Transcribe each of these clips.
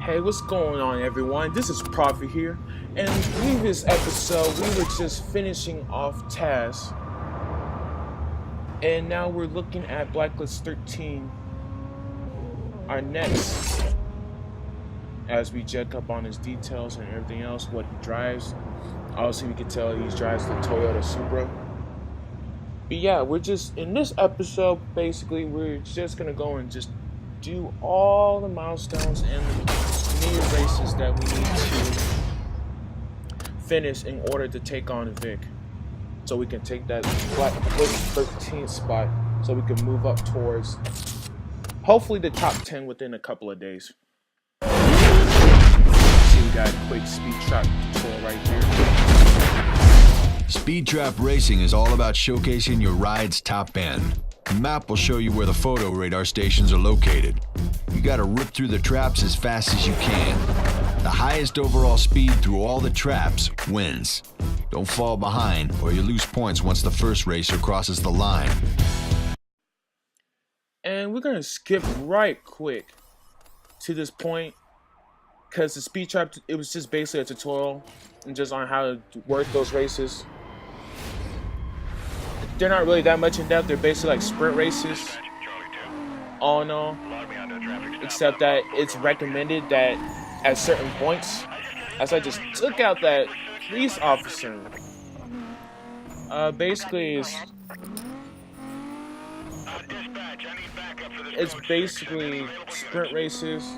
Hey, what's going on, everyone? This is Prophet here. In the previous episode, we were just finishing off tasks, and now we're looking at Blacklist 13, our next, as we check up on his details and everything else, what he drives. Obviously, we can tell he drives the Toyota Supra. But yeah, we're just, in this episode, basically, we're just gonna go and just do all the milestones and the mini races that we need to finish in order to take on Vic, so we can take that Blacklist 13 spot, so we can move up towards hopefully the top 10 within a couple of days. See, we got a quick speed trap tutorial right here. Speedtrap racing is all about showcasing your ride's top end. The map will show you where the photo radar stations are located. You gotta rip through the traps as fast as you can. The highest overall speed through all the traps wins. Don't fall behind or you lose points once the first racer crosses the line. And we're gonna skip right quick to this point, because the speed trap, it was just basically a tutorial and just on how to work those races. They're not really that much in depth. They're basically like sprint races, all in all, except that it's recommended that at certain points, as I just took out that police officer, basically it's basically sprint races,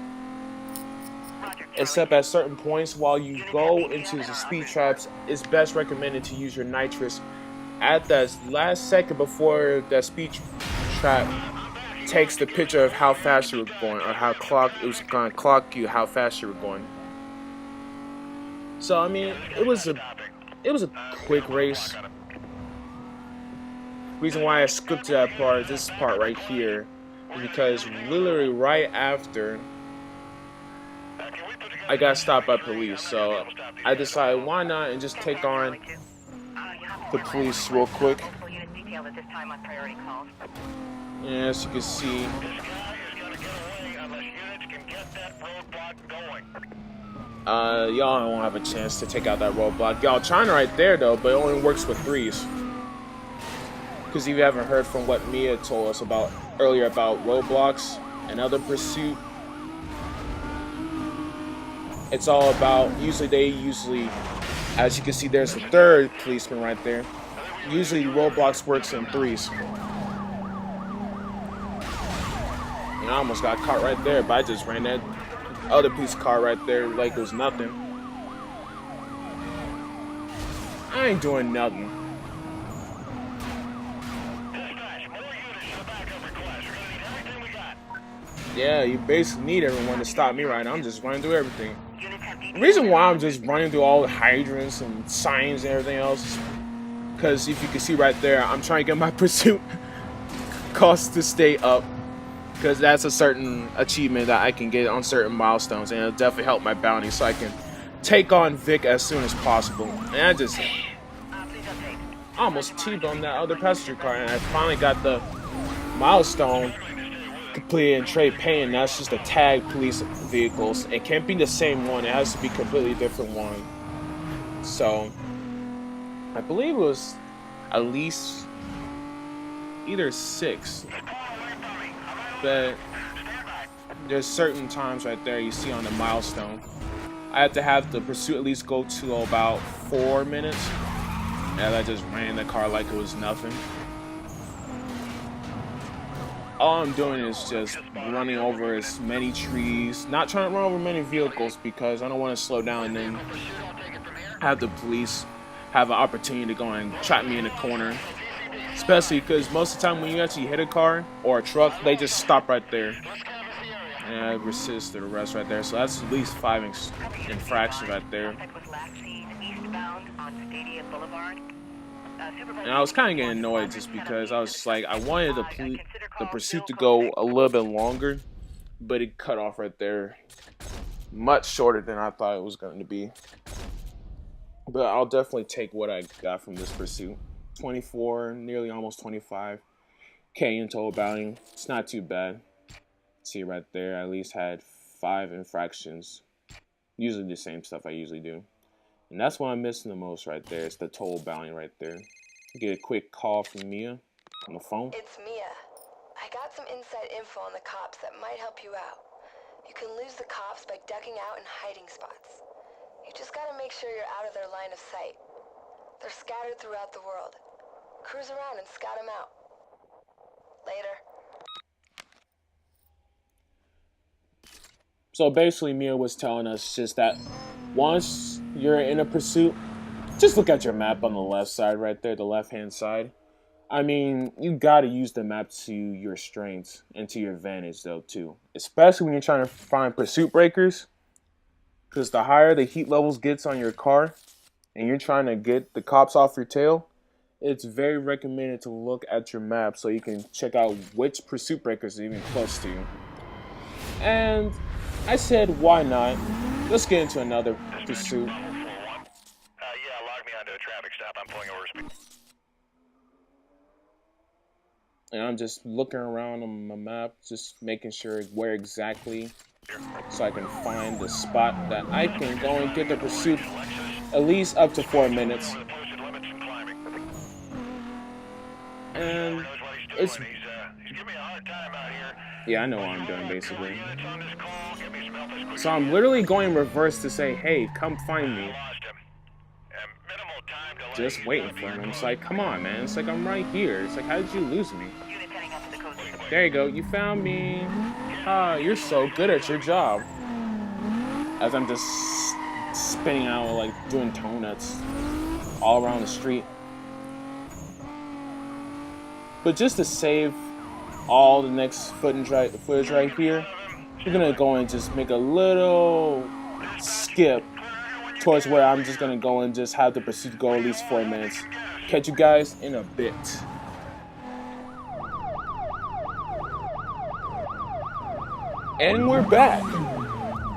except at certain points while you go into the speed traps, it's best recommended to use your nitrous at that last second before the speed trap takes the picture of how fast you were going, or how it was going to clock you how fast you were going. So I mean, it was a quick race. Reason why I skipped to that part, this part right here, is because literally right after I got stopped by police, so I decided why not and just take on the police real quick. Yeah, as you can see, y'all won't have a chance to take out that roadblock. Y'all trying right there though, but it only works with threes. Because if you haven't heard from what Mia told us about earlier about roadblocks and other pursuit, it's all about, usually, as you can see, there's the third policeman right there. Usually roadblocks works in threes. And I almost got caught right there, but I just ran that other police car right there like it was nothing. I ain't doing nothing. Yeah, you basically need everyone to stop me right now. I'm just running through everything. The reason why I'm just running through all the hydrants and signs and everything else is because if you can see right there, I'm trying to get my pursuit cost to stay up, because that's a certain achievement that I can get on certain milestones, and it'll definitely help my bounty so I can take on Vic as soon as possible. And I almost T-boned that other passenger car, and I finally got the milestone completed and trade paying. That's just a tag police vehicles. It can't be the same one. It has to be a completely different one. So I believe it was at least either 6, but there's certain times right there you see on the milestone I have to have the pursuit at least go to about 4 minutes, and I just ran the car like it was nothing. All I'm doing is just running over as many trees, not trying to run over many vehicles because I don't want to slow down and then have the police have an opportunity to go and trap me in the corner. Especially because most of the time when you actually hit a car or a truck, they just stop right there. And I resist the arrest right there. So that's at least 5 infractions right there. And I was kind of getting annoyed just because I was just like, I wanted the pursuit to go a little bit longer, but it cut off right there much shorter than I thought it was going to be. But I'll definitely take what I got from this pursuit. 24, nearly almost 25K in total bounty. It's not too bad. See right there, I at least had 5 infractions. Usually the same stuff I usually do. And that's what I'm missing the most right there. It's the toll bounty right there. Get a quick call from Mia on the phone. It's Mia. I got some inside info on the cops that might help you out. You can lose the cops by ducking out in hiding spots. You just gotta make sure you're out of their line of sight. They're scattered throughout the world. Cruise around and scout them out. Later. So basically Mia was telling us just that once you're in a pursuit, just look at your map on the left side right there, the left-hand side. I mean, you gotta use the map to your strengths and to your advantage though too. Especially when you're trying to find pursuit breakers. Because the higher the heat levels gets on your car and you're trying to get the cops off your tail, it's very recommended to look at your map so you can check out which pursuit breakers are even close to you. And I said, why not? Let's get into another pursuit. Yeah, log me onto a traffic stop. I'm pulling over speed. And I'm just looking around on my map, just making sure where exactly, so I can find the spot that I can go and get the pursuit at least up to 4 minutes. And it's, yeah, I know what I'm doing basically. So I'm literally going reverse to say, hey, come find me. Just waiting for him. It's like, come on, man. It's like, I'm right here. It's like, how did you lose me? There you go. You found me. Ah, you're so good at your job. As I'm just spinning out, like, doing donuts all around the street. But just to save all the next footage right here, we're gonna go and just make a little skip towards where I'm just gonna go and just have the pursuit go at least 4 minutes. Catch you guys in a bit. And we're back.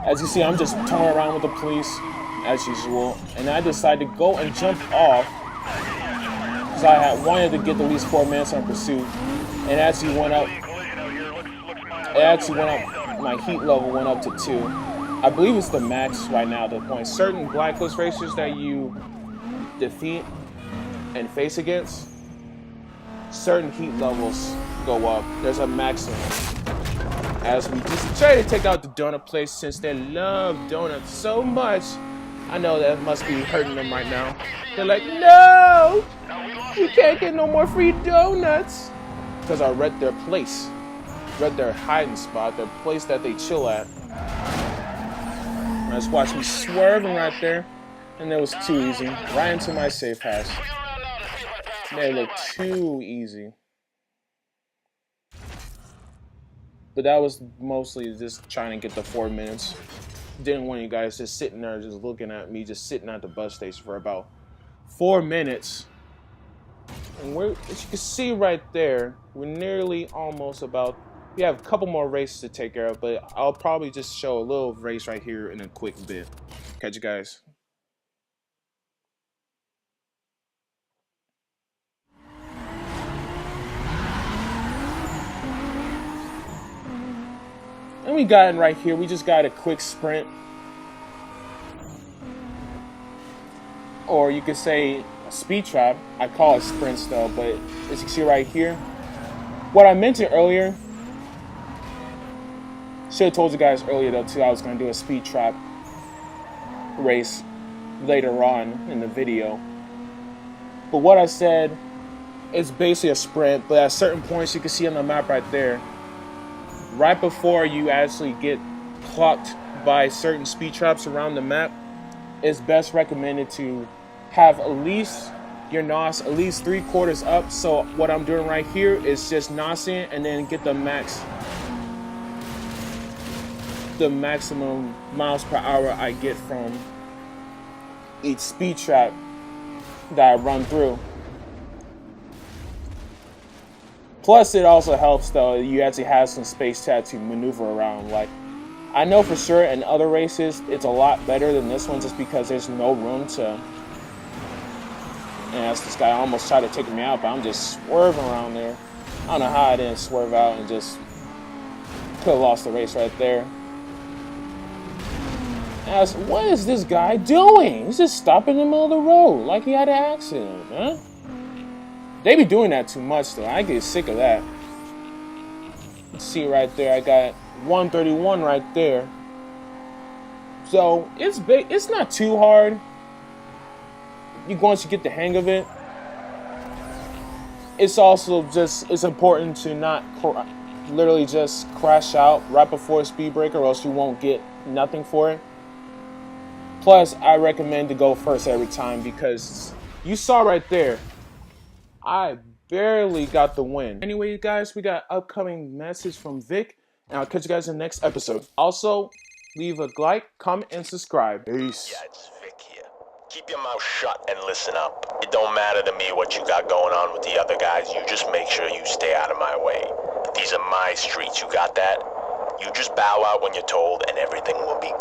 As you see, I'm just touring around with the police as usual, and I decided to go and jump off because I had wanted to get at least 4 minutes on pursuit, and actually went up. My heat level went up to 2. I believe it's the max right now at the point. Certain blacklist racers that you defeat and face against, certain heat levels go up. There's a maximum. As we just try to take out the donut place since they love donuts so much. I know that must be hurting them right now. They're like, no! We can't get no more free donuts! Because I read their place. Read their hiding spot, their place that they chill at. Just watch me swerving right there, and that was too easy. Right into my safe house. They look too easy. But that was mostly just trying to get the 4 minutes. Didn't want you guys just sitting there just looking at me, just sitting at the bus station for about 4 minutes. And we're, as you can see right there, we're nearly almost about. We have a couple more races to take care of, but I'll probably just show a little race right here in a quick bit. Catch you guys. And we got it right here. We just got a quick sprint. Or you could say a speed trap. I call it sprints though, but as you can see right here, what I mentioned earlier, should have told you guys earlier though too, I was going to do a speed trap race later on in the video. But what I said is basically a sprint, but at certain points you can see on the map right there, right before you actually get clocked by certain speed traps around the map, it's best recommended to have at least your NOS at least 3/4 up. So what I'm doing right here is just NOSing and then get the maximum miles per hour I get from each speed trap that I run through. Plus it also helps though, you actually have some space to maneuver around. Like, I know for sure in other races it's a lot better than this one just because there's no room to. And this guy almost tried to take me out, but I'm just swerving around there. I don't know how I didn't swerve out and just could have lost the race right there. Ask, what is this guy doing? He's just stopping in the middle of the road like he had an accident, huh? They be doing that too much though. I get sick of that. Let's see right there. I got 131 right there. So it's big. It's not too hard. Once you get the hang of it. It's also just, it's important to not literally just crash out right before a speed breaker, or else you won't get nothing for it. Plus, I recommend to go first every time, because you saw right there, I barely got the win. Anyway, guys, we got upcoming message from Vic, and I'll catch you guys in the next episode. Also, leave a like, comment, and subscribe. Peace. Yeah, it's Vic here. Keep your mouth shut and listen up. It don't matter to me what you got going on with the other guys. You just make sure you stay out of my way. These are my streets, you got that? You just bow out when you're told and everything will be